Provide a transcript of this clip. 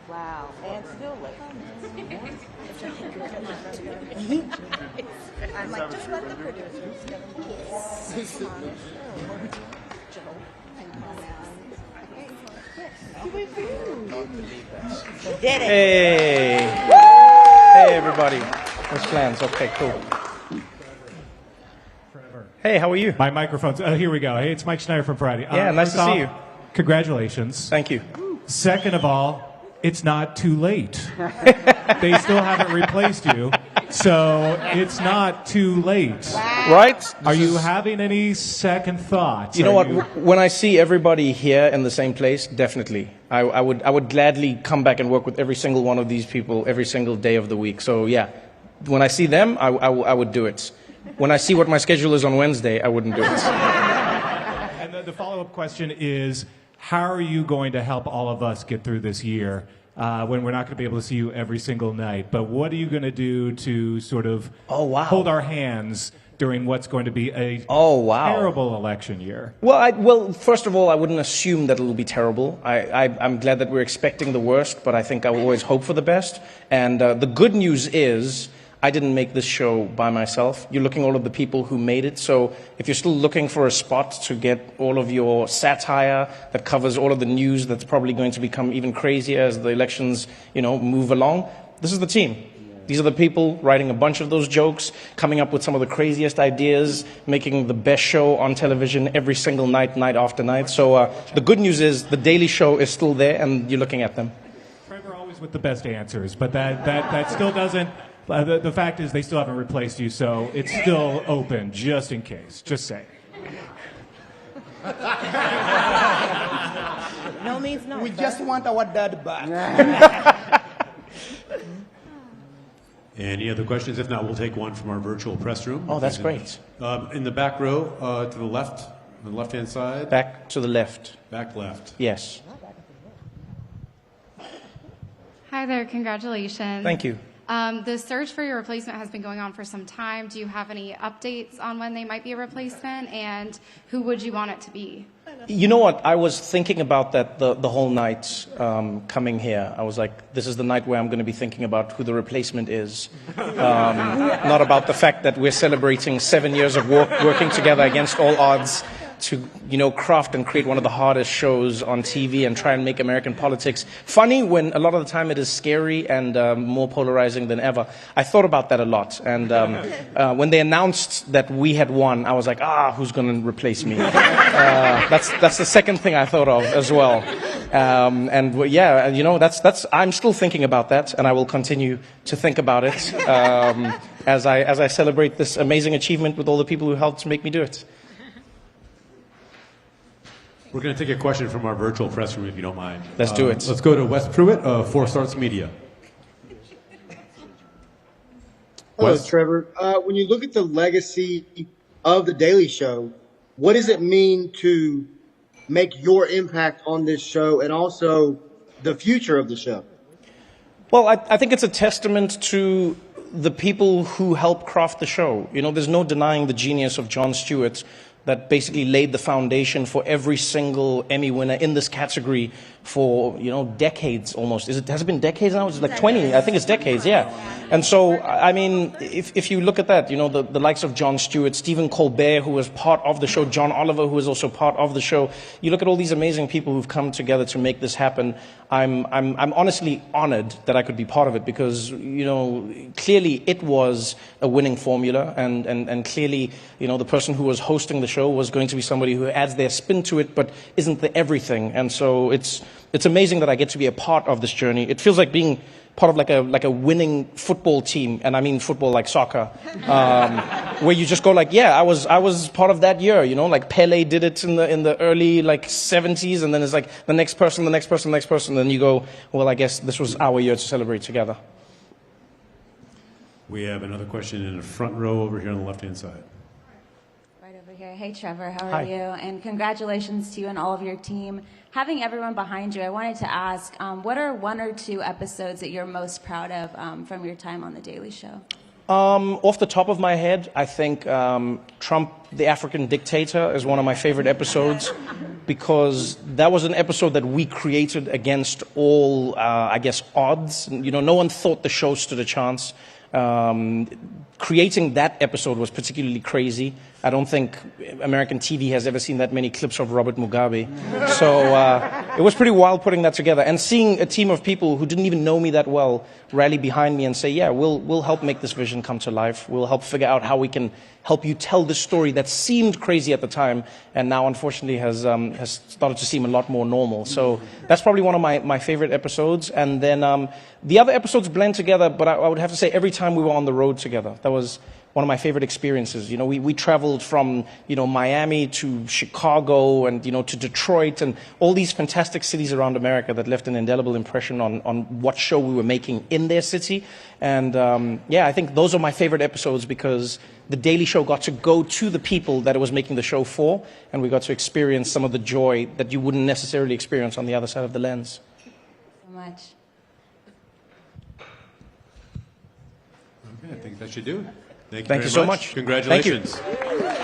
Wow, and still late. I'm like, just let the producers get them. Did it. Hey. Hey, everybody. What's plans? Okay, cool. Hey, how are you? My microphone's... here we go. Hey, it's Mike Schneider from Friday. Yeah, nice to see you. Congratulations. Thank you. Second of all, it's not too late. They still haven't replaced you, so it's not too late. Right? Are you having any second thoughts? You know what? When I see everybody here in the same place, definitely. I would gladly come back and work with every single one of these people every single day of the week. So, yeah, when I see them, I would do it. When I see what my schedule is on Wednesday, I wouldn't do it. And the follow-up question is, how are you going to help all of us get through this year when we're not going to be able to see you every single night? But what are you going to do to sort of hold our hands during what's going to be a terrible election year? Well, first of all, I wouldn't assume that it'll be terrible. I'm glad that we're expecting the worst, but I think I will always hope for the best. And the good news is, I didn't make this show by myself. You're looking at all of the people who made it. So if you're still looking for a spot to get all of your satire that covers all of the news that's probably going to become even crazier as the elections, move along, this is the team. These are the people writing a bunch of those jokes, coming up with some of the craziest ideas, making the best show on television every single night, night after night. So the good news is The Daily Show is still there, and you're looking at them. Trevor always with the best answers, but that still doesn't... The fact is they still haven't replaced you, so it's still open, just in case. Just say. No means no. We just want our dad back. Any other questions? If not, we'll take one from our virtual press room. Oh, that's great. In the back row, to the left, on the left-hand side. Back to the left. Back left. Yes. Hi there, congratulations. Thank you. The search for your replacement has been going on for some time. Do you have any updates on when they might be a replacement, and who would you want it to be? You know what? I was thinking about that the whole night coming here. I was like, this is the night where I'm going to be thinking about who the replacement is. Not about the fact that we're celebrating 7 years of working together against all odds to, craft and create one of the hardest shows on TV and try and make American politics funny when a lot of the time it is scary and more polarizing than ever. I thought about that a lot. And when they announced that we had won, I was like, who's going to replace me? That's the second thing I thought of as well. I'm still thinking about that, and I will continue to think about it as I celebrate this amazing achievement with all the people who helped make me do it. We're going to take a question from our virtual press room, if you don't mind. Let's do it. Let's go to Wes Pruitt of Four Starts Media. Hello, Trevor. When you look at the legacy of The Daily Show, what does it mean to make your impact on this show and also the future of the show? Well, I think it's a testament to the people who helped craft the show. There's no denying the genius of Jon Stewart that basically laid the foundation for every single Emmy winner in this category for, decades almost. Has it been decades now? Is it like 20? I think it's decades, yeah. And so, I mean, if you look at that, the likes of Jon Stewart, Stephen Colbert, who was part of the show, John Oliver, who was also part of the show. You look at all these amazing people who've come together to make this happen. I'm honestly honored that I could be part of it because, clearly it was a winning formula and clearly, the person who was hosting the show was going to be somebody who adds their spin to it but isn't the everything. And so it's amazing that I get to be a part of this journey. It feels like being part of like a winning football team, and I mean football like soccer, where you just go like, yeah, I was part of that year, like Pele did it in the early 70s, and then it's like the next person, and then you go, well, I guess this was our year to celebrate together. We have another question in the front row over here on the left-hand side. Right over here. Hey, Trevor, how are you? And congratulations to you and all of your team. Having everyone behind you, I wanted to ask, what are one or two episodes that you're most proud of from your time on The Daily Show? Off the top of my head, I think Trump, the African dictator, is one of my favorite episodes. because that was an episode that we created against all, I guess, odds. You know, no one thought the show stood a chance. Creating that episode was particularly crazy. I don't think American TV has ever seen that many clips of Robert Mugabe. So it was pretty wild putting that together. And seeing a team of people who didn't even know me that well rally behind me and say, yeah, we'll help make this vision come to life. We'll help figure out how we can help you tell this story that seemed crazy at the time and now unfortunately has started to seem a lot more normal. So that's probably one of my favorite episodes. And then the other episodes blend together, but I would have to say every time we were on the road together, that was one of my favorite experiences. You know, we traveled from, you know, Miami to Chicago and, you know, to Detroit and all these fantastic cities around America that left an indelible impression on what show we were making in their city. And yeah, I think those are my favorite episodes because The Daily Show got to go to the people that it was making the show for, and we got to experience some of the joy that you wouldn't necessarily experience on the other side of the lens. So much. Okay, I think that should do it. Thank you so much. Congratulations. Thank you.